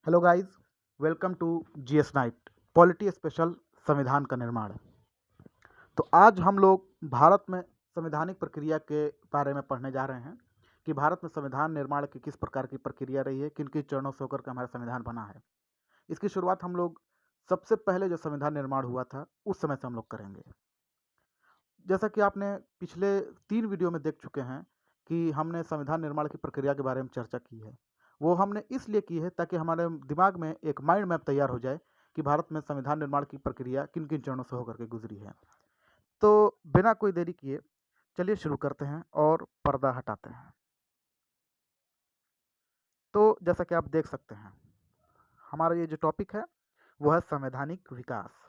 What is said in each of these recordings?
Hello guys, welcome to GS night polity special संविधान का निर्माण। तो आज हम लोग भारत में संवैधानिक प्रक्रिया के बारे में पढ़ने जा रहे हैं कि भारत में संविधान निर्माण की किस प्रकार की प्रक्रिया रही है, किन किन चरणों से होकर के हमारा संविधान बना है। इसकी शुरुआत हम लोग सबसे पहले जो संविधान निर्माण हुआ था उस समय से हम लोग करेंगे। जैसा कि आपने पिछले 3 वीडियो में देख चुके हैं कि हमने संविधान निर्माण की प्रक्रिया के बारे में चर्चा की है। वो हमने इसलिए की है ताकि हमारे दिमाग में एक माइंड मैप तैयार हो जाए कि भारत में संविधान निर्माण की प्रक्रिया किन-किन चरणों से होकर के गुजरी है। तो बिना कोई देरी किए चलिए शुरू करते हैं और पर्दा हटाते हैं। तो जैसा कि आप देख सकते हैं, हमारा ये जो टॉपिक है वो है संवैधानिक विकास।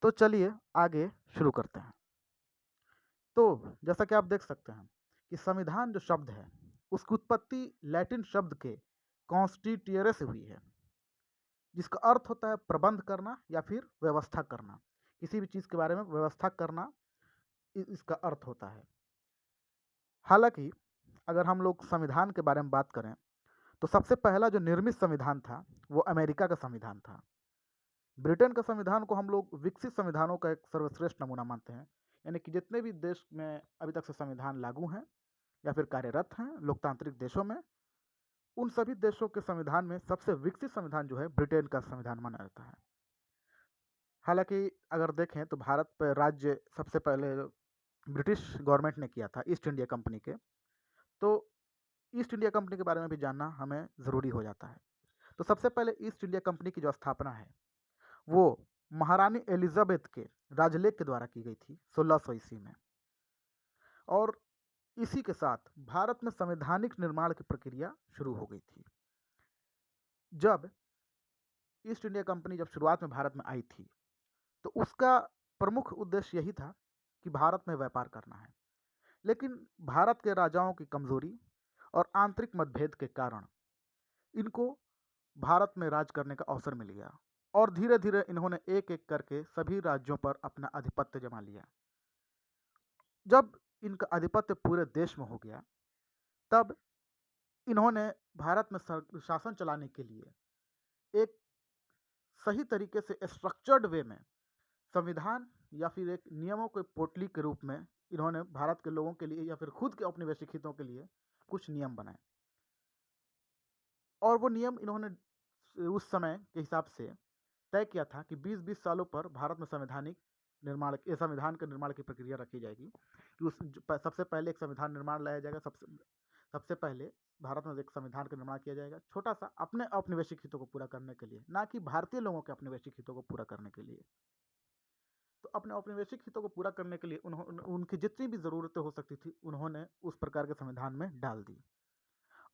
तो चलिए आगे शुरू करते हैं। तो जैसा कि आप देख सकते हैं कि संविधान जो शब्द है उसकी उत्पत्ति लैटिन शब्द के कॉन्स्टिट्यूरे से हुई है, जिसका अर्थ होता है प्रबंध करना या फिर व्यवस्था करना। किसी भी चीज़ के बारे में व्यवस्था करना इसका अर्थ होता है। हालांकि अगर हम लोग संविधान के बारे में बात करें तो सबसे पहला जो निर्मित संविधान था वो अमेरिका का संविधान था। ब्रिटेन का संविधान को हम लोग विकसित संविधानों का एक सर्वश्रेष्ठ नमूना मानते हैं। यानी कि जितने भी देश में अभी तक से संविधान लागू हैं या फिर कार्यरत हैं लोकतांत्रिक देशों में, उन सभी देशों के संविधान में सबसे विकसित संविधान जो है ब्रिटेन का संविधान माना जाता है। हालांकि अगर देखें तो भारत पर राज्य सबसे पहले ब्रिटिश गवर्नमेंट ने किया था ईस्ट इंडिया कंपनी के। तो ईस्ट इंडिया कंपनी के बारे में भी जानना हमें ज़रूरी हो जाता है। तो सबसे पहले ईस्ट इंडिया कंपनी की जो स्थापना है वो महारानी एलिजाबेथ के राजलेख के द्वारा की गई थी 1600 ईस्वी में। और इसी के साथ भारत में संवैधानिक निर्माण की प्रक्रिया शुरू हो गई थी। जब ईस्ट इंडिया कंपनी जब शुरुआत में भारत में आई थी तो उसका प्रमुख उद्देश्य यही था कि भारत में व्यापार करना है। लेकिन भारत के राजाओं की कमजोरी और आंतरिक मतभेद के कारण इनको भारत में राज करने का अवसर मिल गया और धीरे धीरे इन्होंने एक एक करके सभी राज्यों पर अपना आधिपत्य जमा लिया। जब इनका आधिपत्य पूरे देश में हो गया तब इन्होंने भारत में शासन चलाने के लिए एक सही तरीके से स्ट्रक्चर्ड वे में संविधान या फिर एक नियमों के पोटली के रूप में इन्होंने भारत के लोगों के लिए या फिर खुद के औपनिवेशिक हितों के लिए कुछ नियम बनाए। और वो नियम इन्होंने उस समय के हिसाब से तय किया था कि 20-20 सालों पर भारत में संविधान के निर्माण की प्रक्रिया रखी जाएगी कि सबसे पहले एक संविधान निर्माण लाया जाएगा। सबसे पहले भारत में एक संविधान का निर्माण किया जाएगा, छोटा सा अपने औपनिवेशिक हितों को पूरा करने के लिए, ना कि भारतीय लोगों के औपनिवेशिक हितों को पूरा करने के लिए। तो अपने औपनिवेशिक हितों को पूरा करने के लिए उनकी जितनी भी ज़रूरतें हो सकती थी उन्होंने उस प्रकार के संविधान में डाल दी।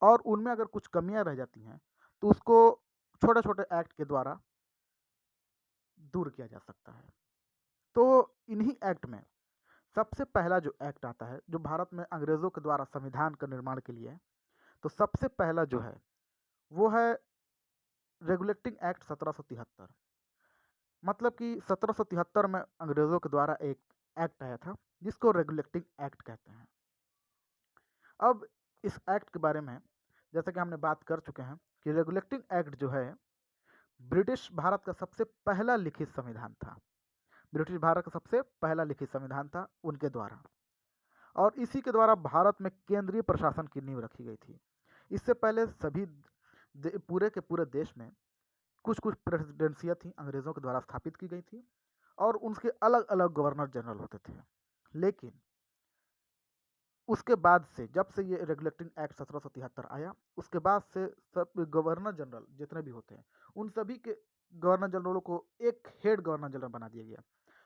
और उनमें अगर कुछ कमियां रह जाती हैं तो उसको छोटे छोटे एक्ट के द्वारा दूर किया जा सकता है। तो इन्हीं एक्ट में सबसे पहला जो एक्ट आता है जो भारत में अंग्रेज़ों के द्वारा संविधान का निर्माण के लिए, तो सबसे पहला जो है वो है रेगुलेटिंग एक्ट 1773। मतलब कि 1773 में अंग्रेज़ों के द्वारा एक एक्ट आया था जिसको रेगुलेटिंग एक्ट कहते हैं। अब इस एक्ट के बारे में जैसा कि हमने बात कर चुके हैं कि रेगुलेटिंग एक्ट जो है ब्रिटिश भारत का सबसे पहला लिखित संविधान था। ब्रिटिश भारत का सबसे पहला लिखित संविधान था उनके द्वारा, और इसी के द्वारा भारत में केंद्रीय प्रशासन की नींव रखी गई थी। इससे पहले सभी पूरे के पूरे देश में कुछ कुछ प्रेसिडेंसियाँ थी अंग्रेज़ों के द्वारा स्थापित की गई थी और उनके अलग अलग गवर्नर जनरल होते थे। लेकिन उसके बाद से जब से ये रेगुलेटिंग एक्ट 1773 आया उसके बाद से सब गवर्नर जनरल जितने भी होते हैं उन सभी के गवर्नर जनरलों को एक हेड गवर्नर जनरल बना दिया गया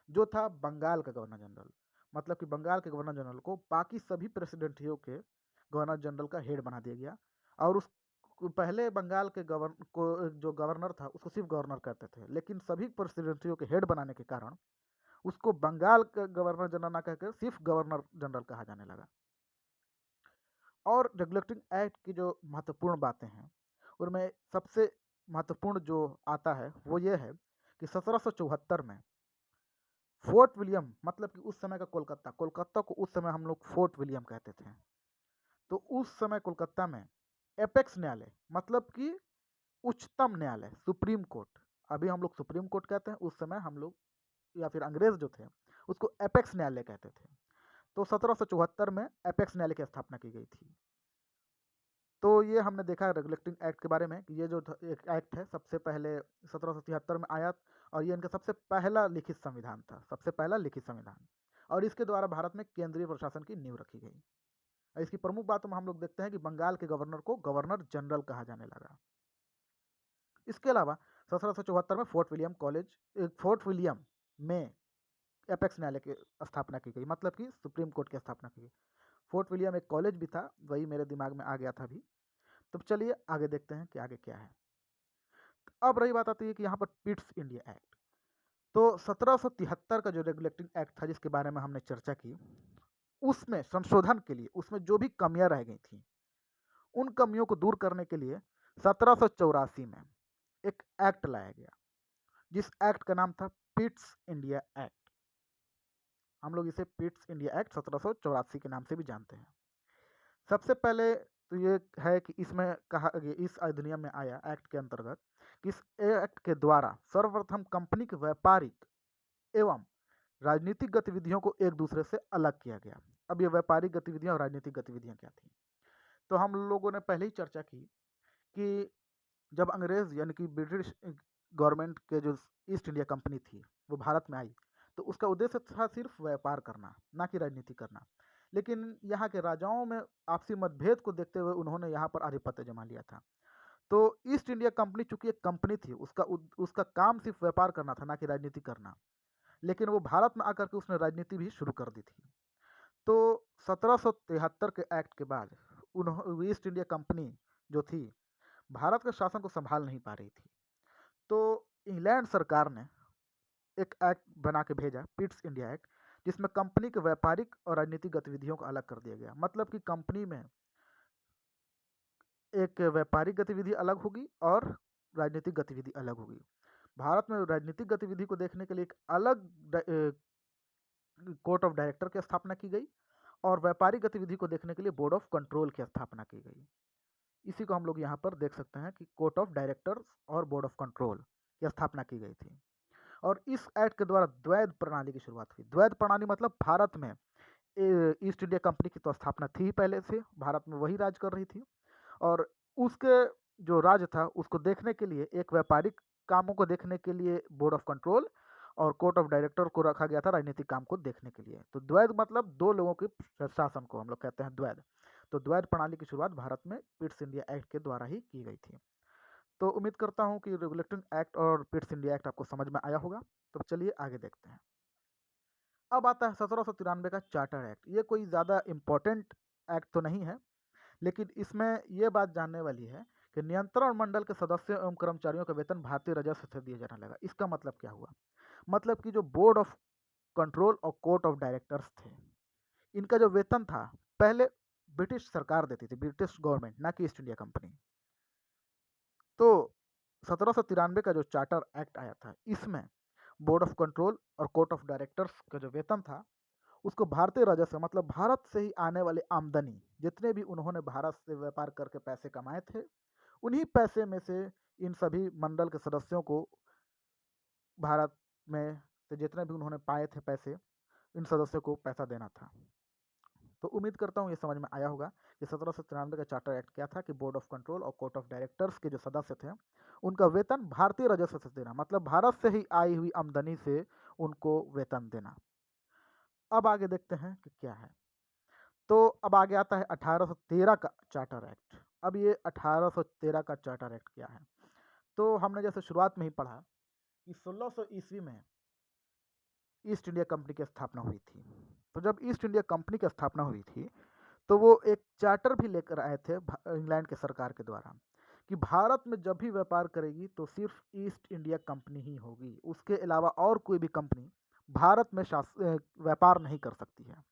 जो था बंगाल का गवर्नर जनरल। मतलब कि बंगाल के गवर्नर जनरल को बाकी सभी प्रेसिडेंटियों के गवर्नर जनरल का हेड बना दिया गया। और उस पहले बंगाल के जो गवर्नर था उसको सिर्फ गवर्नर कहते थे, लेकिन सभी प्रेसिडेंटियों के हेड बनाने के कारण उसको बंगाल का गवर्नर जनरल ना कहकर सिर्फ गवर्नर जनरल कहा जाने लगा। और रेगुलेटिंग एक्ट की जो महत्वपूर्ण बातें हैं उनमें सबसे महत्वपूर्ण जो आता है वो ये है कि 1774 में फोर्ट विलियम, मतलब कि उस समय का कोलकाता कोलकाता को उस समय हम लोग फोर्ट विलियम कहते थे। तो उस समय कोलकाता में एपेक्स न्यायालय, मतलब कि उच्चतम न्यायालय, सुप्रीम कोर्ट, अभी हम लोग सुप्रीम कोर्ट कहते हैं, उस समय हम लोग या फिर अंग्रेज जो थे उसको एपेक्स न्यायालय कहते थे। तो 1774 में एपेक्स न्यायालय की स्थापना की गई थी। तो ये हमने देखा रेगुलेटिंग एक्ट के बारे में कि ये जो एक एक्ट है सबसे पहले 1773 में आया, और ये इनका सबसे पहला लिखित संविधान था, सबसे पहला लिखित संविधान, और इसके द्वारा भारत में केंद्रीय प्रशासन की नींव रखी गई। और इसकी प्रमुख बातों में हम लोग देखते हैं कि बंगाल के गवर्नर को गवर्नर जनरल कहा जाने लगा। इसके अलावा 1774 में फोर्ट विलियम में एपेक्स न्यायालय की स्थापना की गई, मतलब कि सुप्रीम कोर्ट की स्थापना की गई। फोर्ट विलियम एक कॉलेज भी था, वही मेरे दिमाग में आ गया था अभी। तो चलिए आगे देखते हैं कि आगे क्या है। अब रही बात आती है कि यहाँ पर पिट्स इंडिया एक्ट। तो 1773 का जो रेगुलेटिंग एक्ट था जिसके बारे में हमने चर्चा की, उसमें संशोधन के लिए, उसमें जो भी कमियां रह गई थी उन कमियों को दूर करने के लिए 1784 में एक एक्ट लाया गया, जिस एक्ट का नाम था पिट्स इंडिया एक्ट। हम लोग इसे पिट्स इंडिया एक्ट 1784 के नाम से भी जानते हैं। सबसे पहले तो ये है कि इसमें कहा, इस अधिनियम में आया एक्ट के अंतर्गत कि इस एक्ट के द्वारा सर्वप्रथम कंपनी के व्यापारिक एवं राजनीतिक गतिविधियों को एक दूसरे से अलग किया गया। अब ये व्यापारिक गतिविधियां और राजनीतिक गतिविधियां क्या थी, तो हम लोगों ने पहले ही चर्चा की कि जब अंग्रेज यानी कि ब्रिटिश गवर्नमेंट के जो ईस्ट इंडिया कंपनी थी वो भारत में आई, तो उसका उद्देश्य था सिर्फ व्यापार करना, ना कि राजनीति करना। लेकिन यहाँ के राजाओं में आपसी मतभेद को देखते हुए उन्होंने यहाँ पर आधिपत्य जमा लिया था। तो ईस्ट इंडिया कंपनी चूंकि एक कंपनी थी, उसका काम सिर्फ व्यापार करना था, ना कि राजनीति करना। लेकिन वो भारत में आकर के उसने राजनीति भी शुरू कर दी थी। तो 1773 के एक्ट के बाद ईस्ट इंडिया कंपनी जो थी भारत के शासन को संभाल नहीं पा रही थी। तो इंग्लैंड सरकार ने एक एक्ट बना के भेजा, पिट्स इंडिया एक्ट, जिसमें कंपनी के व्यापारिक और राजनीतिक गतिविधियों को अलग कर दिया गया। मतलब कि कंपनी में एक व्यापारिक गतिविधि अलग होगी और राजनीतिक गतिविधि अलग होगी। भारत में राजनीतिक गतिविधि को देखने के लिए एक अलग कोर्ट ऑफ डायरेक्टर की स्थापना की गई, और व्यापारिक गतिविधि को देखने के लिए बोर्ड ऑफ कंट्रोल की स्थापना की गई। इसी को हम लोग यहाँ पर देख सकते हैं कि कोर्ट ऑफ डायरेक्टर्स और बोर्ड ऑफ कंट्रोल की स्थापना की गई थी। और इस एक्ट के द्वारा द्वैध प्रणाली की शुरुआत हुई। द्वैध प्रणाली मतलब भारत में ईस्ट इंडिया कंपनी की तो स्थापना थी ही पहले से, भारत में वही राज कर रही थी, और उसके जो राज था उसको देखने के लिए, एक व्यापारिक कामों को देखने के लिए बोर्ड ऑफ कंट्रोल और कोर्ट ऑफ डायरेक्टर को रखा गया था राजनीतिक काम को देखने के लिए। तो द्वैध मतलब दो लोगों के शासन को हम लोग कहते हैं द्वैध। तो द्वैध प्रणाली की शुरुआत भारत में पिट्स इंडिया एक्ट के द्वारा ही की गई थी। तो उम्मीद करता हूँ कि रेगुलेटिंग एक्ट और पिट्स इंडिया एक्ट आपको समझ में आया होगा। तो चलिए आगे देखते हैं। अब आता है 1793 का चार्टर एक्ट। ये कोई ज़्यादा इम्पोर्टेंट एक्ट तो नहीं है, लेकिन इसमें ये बात जानने वाली है कि नियंत्रण मंडल के सदस्यों एवं कर्मचारियों का वेतन भारतीय राजस्व से दिया जाने लगा। इसका मतलब क्या हुआ, मतलब कि जो बोर्ड ऑफ कंट्रोल और कोर्ट ऑफ डायरेक्टर्स थे, इनका जो वेतन था पहले ब्रिटिश सरकार देती थी, ब्रिटिश गवर्नमेंट, ना कि ईस्ट इंडिया कंपनी। तो 1793 का जो चार्टर एक्ट आया था, इसमें बोर्ड ऑफ कंट्रोल और कोर्ट ऑफ डायरेक्टर्स का जो वेतन था उसको भारतीय राजस्व, मतलब भारत से ही आने वाली आमदनी, जितने भी उन्होंने भारत से व्यापार करके पैसे कमाए थे, उन्हीं पैसे में से इन सभी मंडल के सदस्यों को भारत में से जितने भी उन्होंने पाए थे पैसे, इन सदस्यों को पैसा देना था। तो उम्मीद करता हूँ ये समझ में आया होगा कि 1793 का चार्टर एक्ट क्या था कि बोर्ड ऑफ कंट्रोल और कोर्ट ऑफ डायरेक्टर्स के जो सदस्य थे उनका वेतन भारतीय राजस्व से देना, मतलब भारत से ही आई हुई आमदनी से उनको वेतन देना। अब आगे देखते हैं कि क्या है। तो अब आगे आता है 1813 का चार्टर एक्ट। अब ये 1813 का चार्टर एक्ट क्या है, तो हमने जैसे शुरुआत में ही पढ़ा कि 1600 ईस्वी में ईस्ट इंडिया कंपनी की स्थापना हुई थी। तो जब ईस्ट इंडिया कंपनी की स्थापना हुई थी तो वो एक चार्टर भी लेकर आए थे इंग्लैंड के सरकार के द्वारा कि भारत में जब भी व्यापार करेगी तो सिर्फ ईस्ट इंडिया कंपनी ही होगी, उसके अलावा और कोई भी कंपनी भारत में व्यापार नहीं कर सकती है।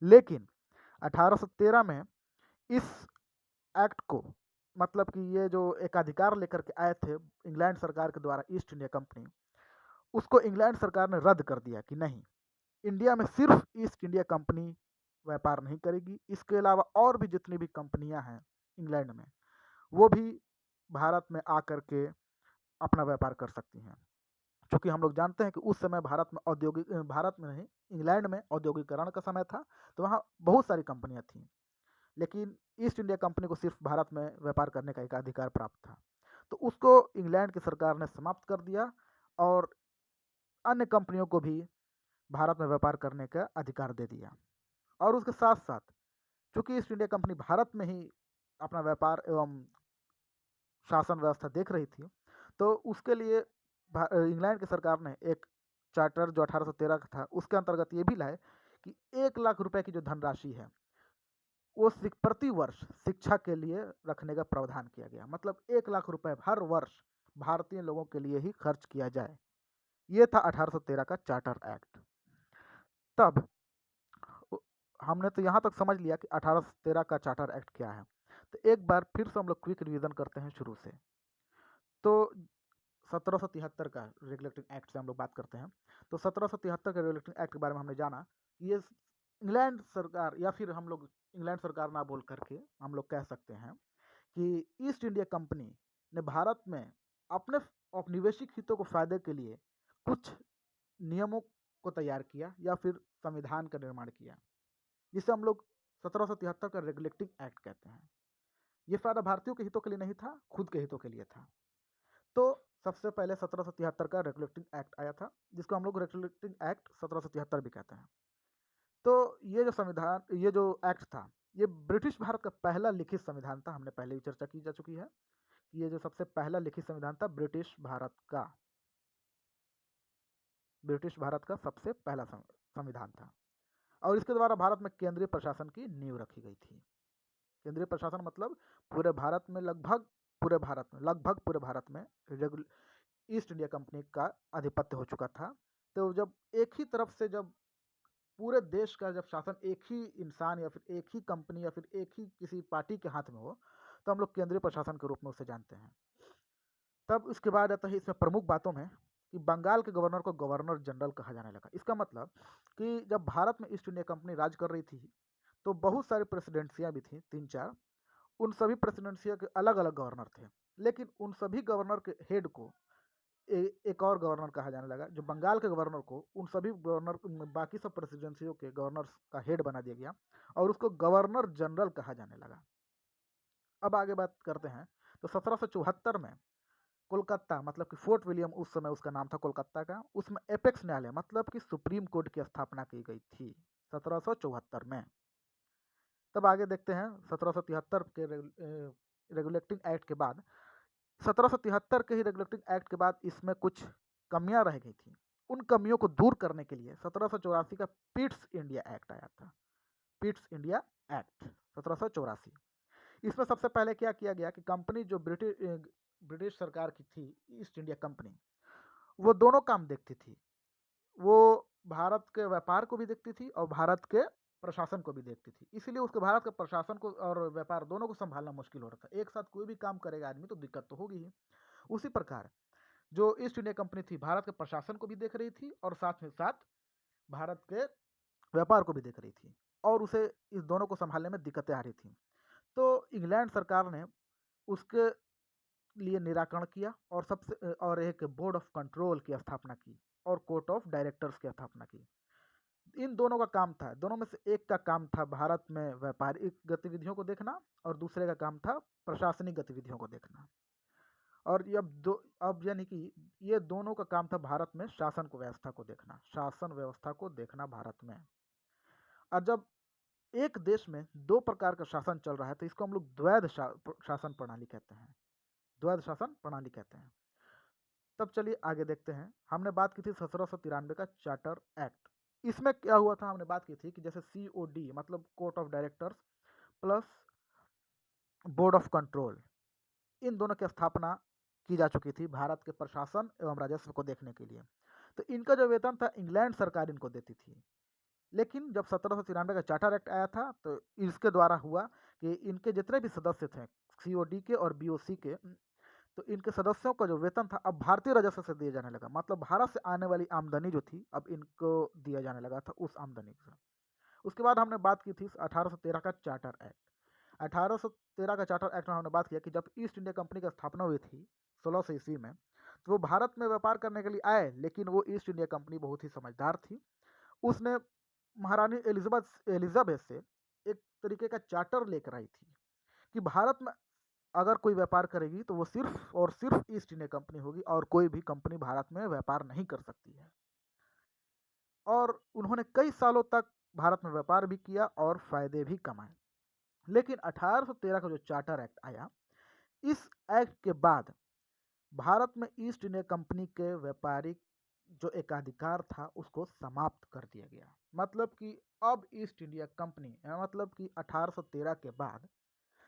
लेकिन 1813 में इस एक्ट को, मतलब कि ये जो एक अधिकार लेकर के आए थे इंग्लैंड सरकार के द्वारा ईस्ट इंडिया कंपनी, उसको इंग्लैंड सरकार ने रद्द कर दिया कि नहीं, इंडिया में सिर्फ ईस्ट इंडिया कंपनी व्यापार नहीं करेगी, इसके अलावा और भी जितनी भी कंपनियां हैं इंग्लैंड में वो भी भारत में आकर के अपना व्यापार कर सकती हैं। चूँकि हम लोग जानते हैं कि उस समय भारत में नहीं, इंग्लैंड में औद्योगिकरण का समय था, तो वहाँ बहुत सारी कंपनियाँ थीं। लेकिन ईस्ट इंडिया कंपनी को सिर्फ भारत में व्यापार करने का एक अधिकार प्राप्त था। तो उसको इंग्लैंड की सरकार ने समाप्त कर दिया और अन्य कंपनियों को भी भारत में व्यापार करने का अधिकार दे दिया। और उसके साथ-साथ चूँकि ईस्ट इंडिया कंपनी भारत में ही अपना व्यापार एवं शासन व्यवस्था देख रही थी, तो उसके लिए इंग्लैंड की सरकार ने एक चार्टर जो 1813 का था, उसके अंतर्गत ये भी लाए कि 1 लाख रुपए की जो धनराशि है, वो प्रति वर्ष शिक्षा के लिए रखने का प्रावधान किया गया। मतलब 1 लाख रुपए हर वर्ष भारतीय लोगों के लिए ही खर्च किया जाए। ये था 1813 का चार्टर एक्ट। तब उ हमने तो यहाँ तक समझ लिया कि 1813 का चार्टर एक्ट क्या है। तो एक बार फिर से हम लोग क्विक रिवीजन करते हैं शुरू से। तो 1773 का रेगुलेटिंग एक्ट से हम लोग बात करते हैं। तो 1773 के रेगुलेटिंग एक्ट के बारे में हमने जाना कि ये इंग्लैंड सरकार, या फिर हम लोग इंग्लैंड सरकार ना बोल करके हम लोग कह सकते हैं कि ईस्ट इंडिया कंपनी ने भारत में अपने औपनिवेशिक हितों को फायदे के लिए कुछ नियमों को तैयार किया या फिर संविधान का निर्माण किया, जिसे हम लोग 1773 का रेगुलेटिंग एक्ट कहते हैं। ये फायदा भारतीयों के हितों के लिए नहीं था, खुद के हितों के लिए था। तो सबसे पहले 1773 का रेगुलेटिंग एक्ट आया था, जिसको हम लोग रेगुलेटिंग एक्ट 1773 भी कहते हैं। तो ये जो एक्ट था, ये ब्रिटिश भारत का पहला लिखित संविधान था। हमने पहले भी चर्चा की जा चुकी है कि ये जो सबसे पहला लिखित संविधान था ब्रिटिश भारत का सबसे पहला संविधान था। और इसके द्वारा भारत में केंद्रीय प्रशासन की नींव रखी गई थी। केंद्रीय प्रशासन मतलब लगभग पूरे भारत में ईस्ट इंडिया कंपनी का आधिपत्य हो चुका था। तो जब एक ही तरफ से जब पूरे देश का जब शासन एक ही इंसान या फिर एक ही कंपनी या फिर एक ही किसी पार्टी के हाथ में हो, तो हम लोग केंद्रीय प्रशासन के रूप में उसे जानते हैं। तब उसके बाद आता है इसमें प्रमुख बातों में कि बंगाल के गवर्नर को गवर्नर जनरल कहा जाने लगा। इसका मतलब कि जब भारत में ईस्ट इंडिया कंपनी राज कर रही थी, तो बहुत सारी प्रेसिडेंसियाँ भी थीं, 3-4। उन सभी प्रेसिडेंसियों के अलग-अलग गवर्नर थे। लेकिन उन सभी गवर्नर के हेड को एक और गवर्नर कहा जाने लगा। जो बंगाल के गवर्नर को उन सभी बाकी सब प्रेसिडेंसियों के गवर्नर्स का हेड बना दिया गया और उसको गवर्नर जनरल कहा जाने लगा। अब आगे बात करते हैं। तो 1774 में कोलकाता, मतलब कि फोर्ट विलियम उस समय उसका नाम था कोलकाता का, उसमें एपेक्स न्यायालय मतलब कि सुप्रीम कोर्ट की स्थापना की गई थी 1774 में। तब आगे देखते हैं 1773 के रेगुलेटिंग एक्ट के बाद 1773 के ही रेगुलेटिंग एक्ट के बाद इसमें कुछ कमियां रह गई थी। उन कमियों को दूर करने के लिए 1784 का पिट्स इंडिया एक्ट आया था। Pitt's India act 1784। इसमें सबसे पहले क्या किया गया कि कंपनी जो ब्रिटिश सरकार की थी, ईस्ट इंडिया कंपनी, वो दोनों काम देखती थी। वो भारत के व्यापार को भी देखती थी और भारत के प्रशासन को भी देखती थी। इसीलिए उसके भारत के प्रशासन को और व्यापार दोनों को संभालना मुश्किल हो रहा था। एक साथ कोई भी काम करेगा आदमी तो दिक्कत तो होगी ही। उसी प्रकार जो ईस्ट इंडिया कंपनी थी, भारत के प्रशासन को भी देख रही थी और साथ में साथ भारत के व्यापार को भी देख रही थी, और उसे इस दोनों को संभालने में दिक्कतें आ रही थी। तो इंग्लैंड सरकार ने उसके लिए निराकरण किया और एक बोर्ड ऑफ कंट्रोल की स्थापना की और कोर्ट ऑफ डायरेक्टर्स की स्थापना की। इन दोनों का काम था, दोनों में से एक का काम था भारत में व्यापारिक गतिविधियों को देखना और दूसरे का काम था प्रशासनिक गतिविधियों को देखना। और ये अब यानी कि ये दोनों का काम था भारत में शासन व्यवस्था को देखना भारत में। और जब एक देश में दो प्रकार का शासन चल रहा है, तो इसको हम लोग शासन प्रणाली कहते हैं। द्वैध शासन प्रणाली कहते हैं। तब चलिए आगे देखते हैं। हमने बात की थी 1793 का चार्टर एक्ट। इसमें क्या हुआ था, हमने बात की थी कि जैसे COD मतलब court of directors plus board of control, इन दोनों की स्थापना की जा चुकी थी भारत के प्रशासन एवं राजस्व को देखने के लिए। तो इनका जो वेतन था इंग्लैंड सरकार इनको देती थी। लेकिन जब 1793 का चार्टर एक्ट आया था, तो इसके द्वारा हुआ कि इनके जितने भी सदस्य थे COD के और BOC के, तो इनके सदस्यों का जो वेतन था अब भारतीय राजस्व से दिया जाने लगा। मतलब भारत से आने वाली आमदनी जो थी अब इनको दिया जाने लगा था उस आमदनी से। उसके बाद हमने बात की थी 1813 का चार्टर एक्ट। 1813 का चार्टर एक्ट में हमने बात किया कि जब ईस्ट इंडिया कंपनी की स्थापना हुई थी 1600 ईस्वी में, तो वो भारत में व्यापार करने के लिए आए, लेकिन वो ईस्ट इंडिया कंपनी बहुत ही समझदार थी। उसने महारानी एलिजाबेथ से एक तरीके का चार्टर लेकर आई थी कि भारत में अगर कोई व्यापार करेगी तो वो सिर्फ और सिर्फ ईस्ट इंडिया कंपनी होगी और कोई भी कंपनी भारत में व्यापार नहीं कर सकती है। और उन्होंने कई सालों तक भारत में व्यापार भी किया और फायदे भी कमाए। लेकिन 1813 का जो चार्टर एक्ट आया, इस एक्ट के बाद भारत में ईस्ट इंडिया कंपनी के व्यापारिक जो एकाधिकार था उसको समाप्त कर दिया गया। मतलब कि अब ईस्ट इंडिया कंपनी मतलब कि 1813 के बाद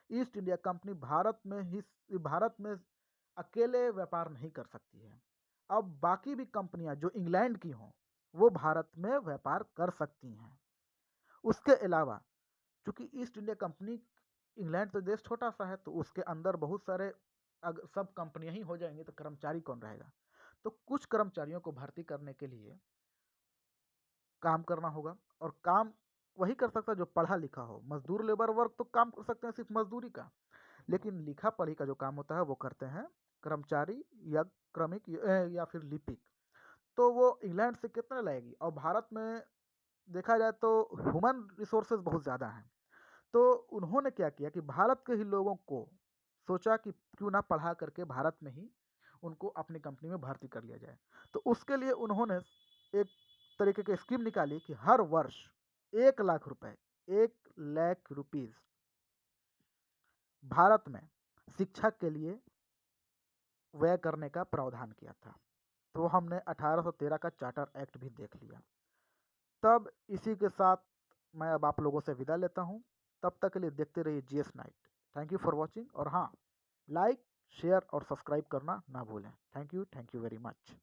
ईस्ट इंडिया कंपनी भारत में अकेले व्यापार नहीं कर सकती है। अब बाकी भी कंपनियां जो इंग्लैंड की हों वो भारत में व्यापार कर सकती हैं। उसके अलावा चूंकि ईस्ट इंडिया कंपनी, इंग्लैंड तो देश छोटा सा है, तो उसके अंदर बहुत सारे अगर सब कंपनियां ही हो जाएंगी तो कर्मचारी कौन रहेगा। तो कुछ कर्मचारियों को भर्ती करने के लिए काम करना होगा, और काम वही कर सकता है जो पढ़ा लिखा हो। मजदूर लेबर वर्क तो काम कर सकते हैं सिर्फ मजदूरी का, लेकिन लिखा पढ़ी का जो काम होता है वो करते हैं कर्मचारी या क्रमिक या फिर लिपिक। तो वो इंग्लैंड से कितने लगेगी, और भारत में देखा जाए तो ह्यूमन रिसोर्सेज बहुत ज़्यादा हैं। तो उन्होंने क्या किया कि भारत के ही लोगों को सोचा कि क्यों ना पढ़ा करके भारत में ही उनको अपनी कंपनी में भर्ती कर लिया जाए। तो उसके लिए उन्होंने एक तरीके की स्कीम निकाली कि हर वर्ष 1 लाख रुपए, 1 लाख रुपीज भारत में शिक्षा के लिए व्यय करने का प्रावधान किया था। तो हमने 1813 का चार्टर एक्ट भी देख लिया। तब इसी के साथ मैं अब आप लोगों से विदा लेता हूँ। तब तक के लिए देखते रहिए GS night. Thank you for watching, और हाँ, लाइक शेयर और सब्सक्राइब करना ना भूलें। Thank you very much.